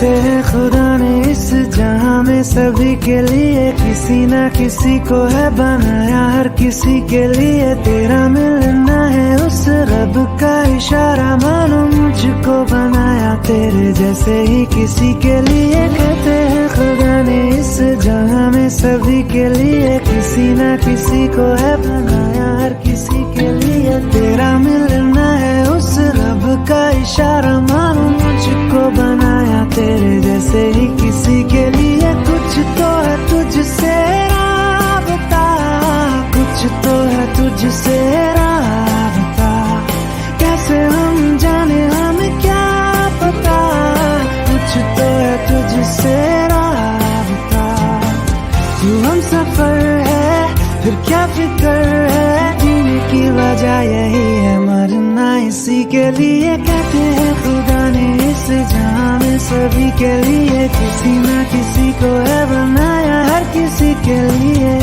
कहते हैं खुदा ने इस जहां में सभी के लिए किसी ना किसी को है बनाया, हर किसी के लिए तेरा मिलना है उस रब का इशारा, मानो मुझको बनाया तेरे जैसे ही किसी के लिए। कहते हैं खुदा ने इस जहां में सभी के लिए किसी ना किसी को है बनाया, हर किसी के लिए तेरा मिलना है उस रब का इशारा, मानो मुझको बनाया तेरे जैसे ही किसी के लिए। कुछ तो है तुझसे राबता, कुछ तो है तुझसे राबता, कैसे हम जाने हमें क्या पता, कुछ तो है तुझसे राबता। तू हम सफर है फिर क्या फिक्र है, जीने की वजह यही है मरना इसी के लिए। कहते हैं खुदा ने इस जहां में सभी के लिए किसी ना किसी को है बनाया, हर किसी के लिए।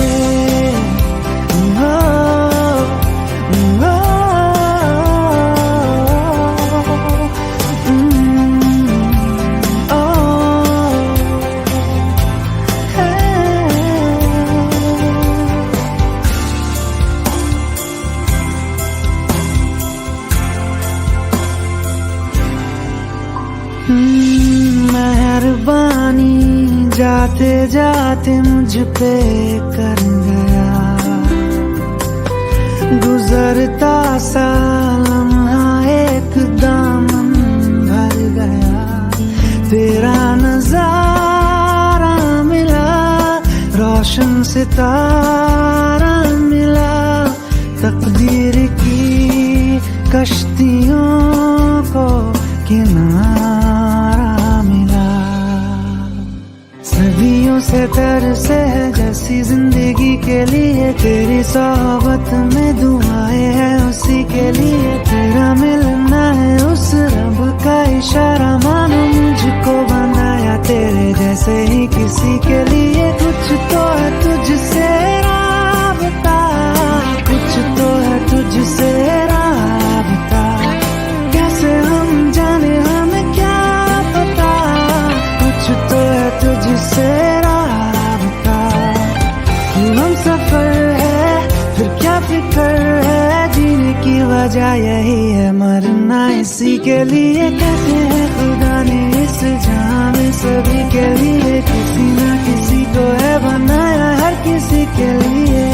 मेहरबानी जाते जाते मुझ पे कर गया, गुजरता सा लम्हा एक दामन भर गया, तेरा नजारा मिला, रोशन सितारा मिला, तकदीर की कश्तियों को किनारा मिला। सदियों से तरसे है जैसी जिंदगी के लिए, तेरी सोहबत में दुआएं हैं उसी के लिए, तेरा मिलना है उस रब का इशारा, मानो मुझको बनाया तेरे जैसे ही किसी के लिए। कुछ तो है तुझसे राबता, कुछ तो है तुझसे राबता, कैसे हम जाने हमें क्या पता, कुछ तो है तुझसे राबता। तू हम सफर है फिर क्या फिक्र है, जीने की वजह यही है मरना इसी के लिए। कहते हैं खुदा ने इस जहां में सभी के लिए किसी ना किसी को है बनाया, हर किसी के लिए।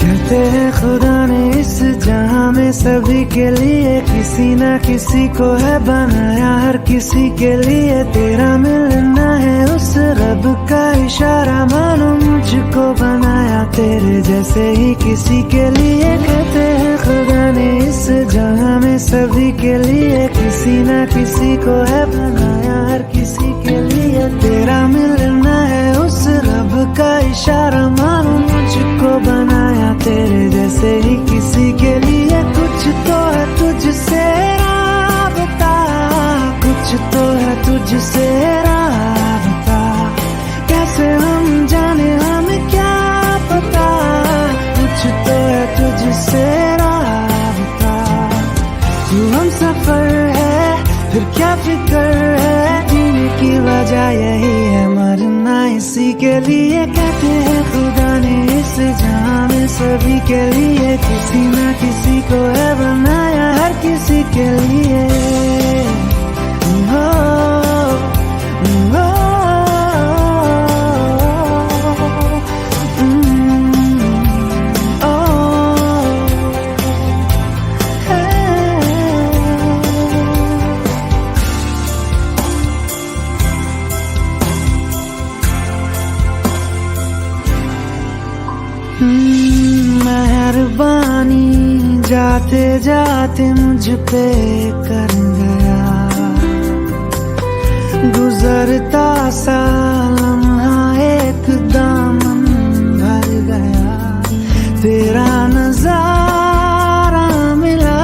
कहते हैं खुदा ने इस जहां में सभी के लिए किसी ना किसी को है बनाया, हर किसी के लिए तेरा मिलना है उस रब का इशारा, मानो मुझको बनाया तेरे जैसे ही किसी के लिए। कहते हैं खुदा ने इस जहां में सभी के लिए किसी ना किसी को है बनाया, हर किसी के लिए तेरा मिलना है उस रब का इशारा, मानो मुझको बनाया तेरे जैसे ही किसी के लिए। कुछ तो है तुझसे राबता, कुछ तो है तुझसे राबता, कैसे हम जाने हमें क्या पता, कुछ तो है तुझसे राबता। तू हम सफर है फिर क्या फिक्र है, जीने की वजह यही है मरना इसी के लिए। कहते हैं खुदा ने इस जहां में सभी के लिए, किसी ना किसी को है बनाया हर किसी के लिए। हो, हो, मेहरबानी जाते जाते मुझ पे कर गया, गुजरता सा लम्हा एक दामन भर गया। तेरा नजारा मिला,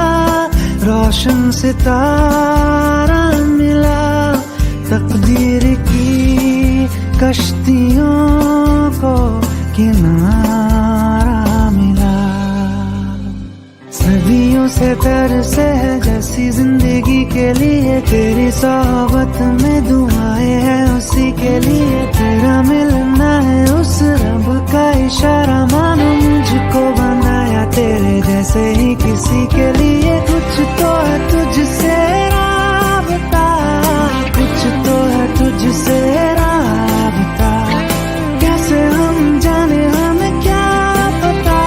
रोशन सितारा मिला, तकदीर की कश्तियों को किनारा मिला। सदियों से तरसे है जैसी जिंदगी के लिए, तेरी सोहबत में दुआएं हैं उसी के लिए। तेरा मिलना है उस रब का इशारा, मानो मुझको बनाया तेरे जैसे ही किसी के लिए। कुछ तो है तुझसे राबता, कुछ तो है तुझसे राबता, कैसे हम जाने हमें क्या पता।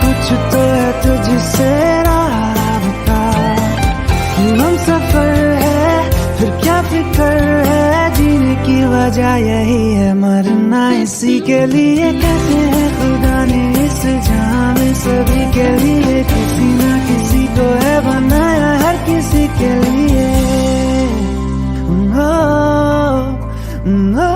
कुछ तो है तुझसे राबता, हम सफर है फिर क्या फिक्र है, जीने की वजह यही है मरना इसी के लिए। कैसे है खुदा ने इस जहां में सभी के लिए, किसी ना किसी को है बनाया हर किसी के लिए। हो, हो,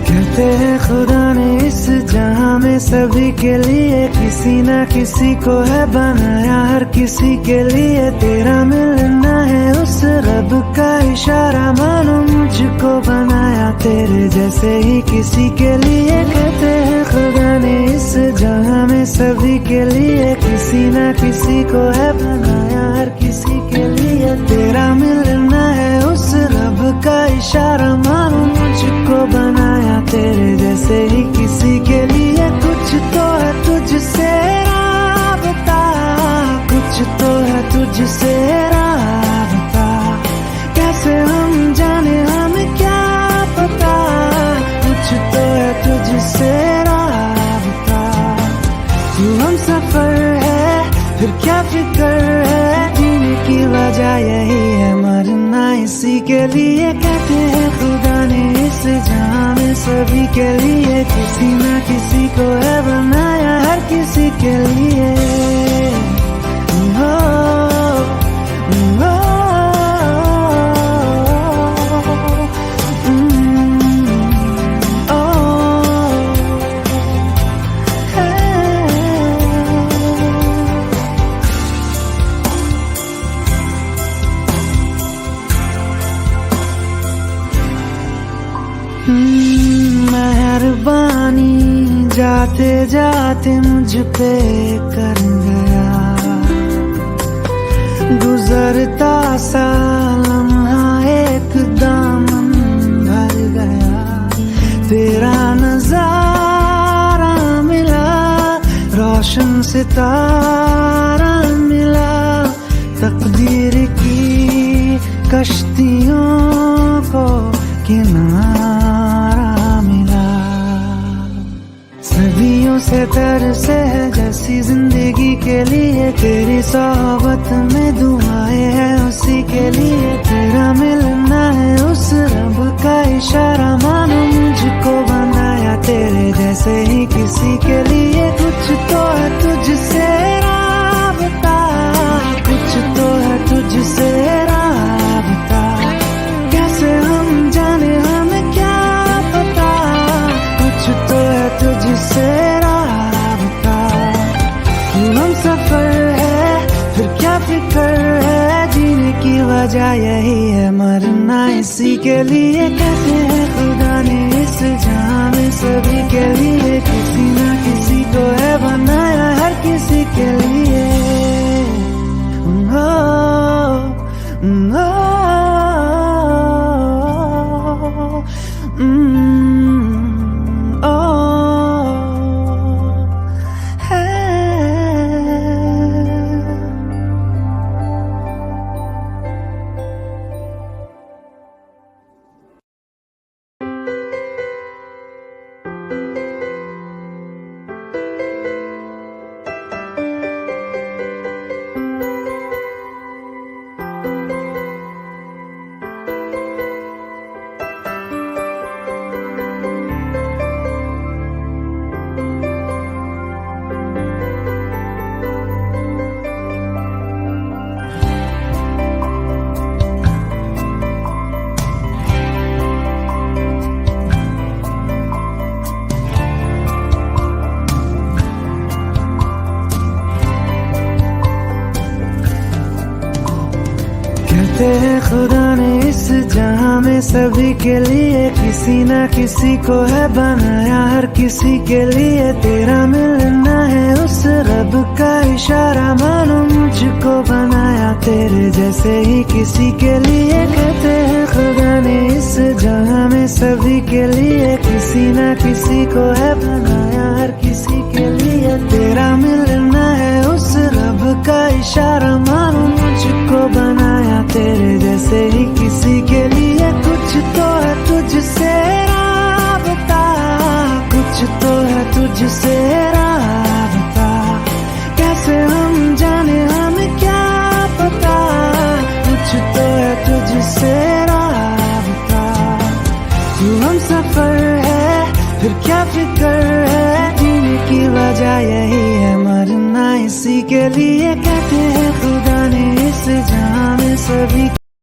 कहते हैं खुदा ने इस जहां में सभी के लिए, किसी ना किसी को है बनाया हर किसी के लिए। तेरा मिलना है उस रब का इशारा, मानो मुझको बनाया तेरे जैसे ही किसी के लिए। कहते हैं खुदा ने इस जहां में सभी के लिए, किसी ना किसी को है बनाया हर किसी के लिए। तेरा मिलना है उस रब का इशारा, मानो मुझको बनाया तेरे जैसे ही किसी के लिए। कुछ तो है तुझसे राबता, कुछ तो है तुझसे राबता, कैसे हम जाने हमें क्या पता। कुछ तो है तुझसे राबता, तू हम सफर है फिर क्या फिक्र है, जीने की वजह यही है मरना इसी के लिए। कहते हैं खुदा ने इस जहां में सभी के लिए, किसी ना किसी को है बनाया हर किसी के लिए। हो, हो, मेहरबानी जाते जाते मुझ पे कर गया, गुजरता सा लम्हा एक दामन भर गया। तेरा नजारा मिला, रोशन सितारा मिला, तकदीर की कश्तियों को किनारा मिला। सदियों से तरसे है जैसी जिंदगी के लिए, तेरी सोहबत में दुआएं हैं उसी के लिए, तेरा मिलना है उस रब का इशारा, मानो मुझको बनाया तेरे जैसे ही किसी के लिए। कुछ तो है तुझसे राबता, कुछ तो है तुझसे राबता, कैसे हम जाने हमें क्या पता, कुछ तो है तुझसे राबता। क्यों हम सफर है फिर क्या फिक्र है, जीने की वजह यही है मरना इसी के लिए। कहते हैं खुदा ने इस जहां में सभी के लिए किसी ना किसी को है बनाया, हर किसी के लिए। कहते हैं खुदा ने इस जहां में सभी के लिए किसी ना किसी को है बनाया, हर किसी के लिए तेरा मिलना है उस रब का इशारा, मानो मुझको बनाया तेरे जैसे ही किसी के लिए। कहते हैं खुदा ने इस जहां में सभी के लिए किसी ना किसी को है बनाया, हर किसी के लिए तेरा मिलना है उस रब का इशारा, मानो मुझको बनाया तेरे जैसे ही किसी के लिए। कुछ तो है तुझसे राबता, कुछ तो है तुझसे राबता, कैसे हम जाने हमें क्या पता, कुछ तो है तुझसे राबता। तू हम सफर है फिर क्या फिक्र है, जीने की वजह यही है मरना इसी के लिए। कहते हैं खुदा ने इस जहां में सभी